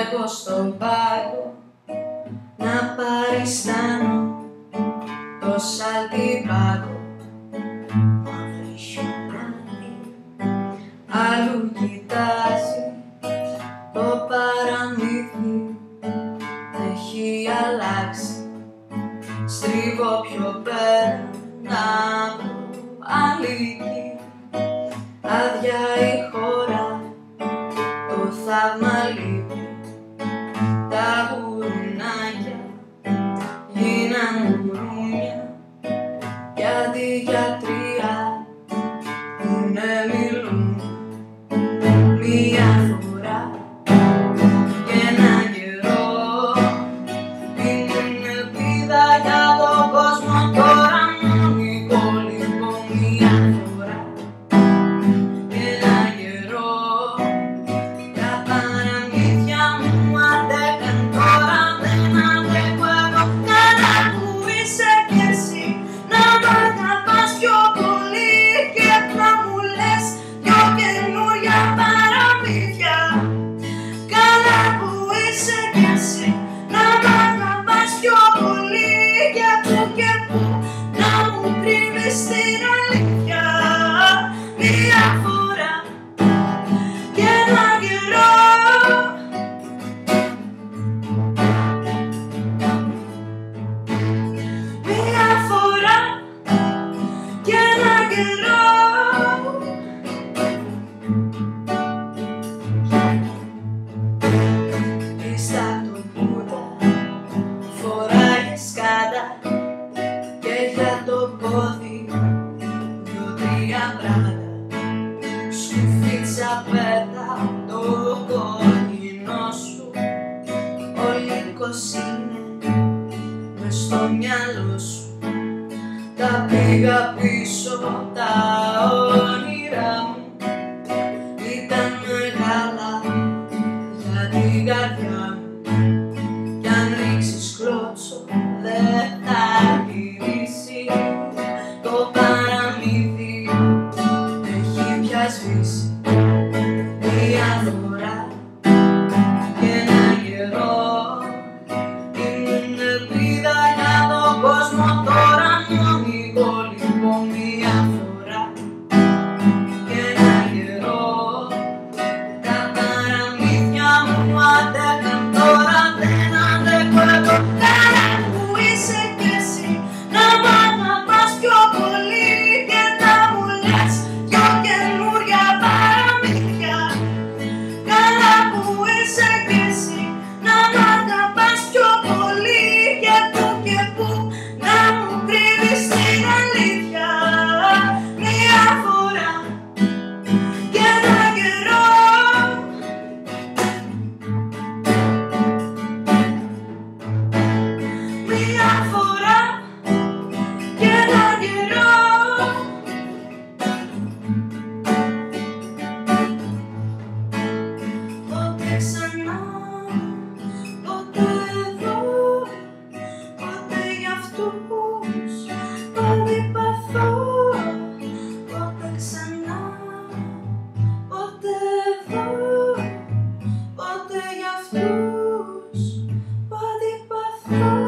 εγώ στον πάγκο να παριστάνω το σαλτιπάκο. Μαύρη χιονάτη αλλού κοιτάζει, το παραμύθι έχει αλλάξει. Στρίβω πιο πέρα να βρω αλήκη, άδεια η χώρα, το θαύμα λείπει. Τα γουρουνάκια γίναν γουρούνια κι αντί για τρία πούνε μιλούν. Μια φορά και έναν καιρό δίνουν ελπίδα για τον κόσμο, τώρα μονικό λοιπόν. Μια φορά και έναν καιρό τα παραμύθια μου αντέχαν, τώρα δεν αντέχω εγώ. Καλά που είσαι κι εσύ να μ' αγαπάς πιο πολύ και να μου λες πιο καινούρια παραμύθια. Καλά που είσαι κι εσύ να μ' αγαπάς πιο πολύ και που να μου κρύβεις την αλήθεια. Μια φορά και έναν καιρό. Μια φορά και έναν καιρό. Στα τουρκούτα φοράγε σκάτα και για το πόδι δυο-τρία πράγματα. Σκουφίτσα πέτα το κόκκινο σου, ο λύκος είναι μες στο μυαλό σου. Τα πήγα πίσω τα όνειρά μου, ήταν μεγάλα για την καρδιά μου. Κι αν ρίξεις κλώτσο δεν θα γυρίσει, το παραμύθι έχει πια σβήσει. Μια φορά και έναν καιρό ήμουν ελπίδα για τον κόσμο, τώρα μονικό λοιπόν. Μια φορά και έναν καιρό τα παραμύθια μου αντέχαν, τώρα δεν αντέχω εγώ. Καλά που είσαι κι εσύ να μ' αγαπάς πιο πολύ και να μου λες πιο καινούρια παραμύθια. Καλά που είσαι κι εσύ να μ' αγαπάς πιο πολύ και που να μου κρύβεις την αλήθεια. Μια φορά και έναν καιρό. Μια φορά και έναν καιρό. Πότε ξανά, πότε εδώ, πότε για αυτούς που αντιπαθώ. Πότε ξανά, πότε εδώ, πότε για αυτούς που αντιπαθώ.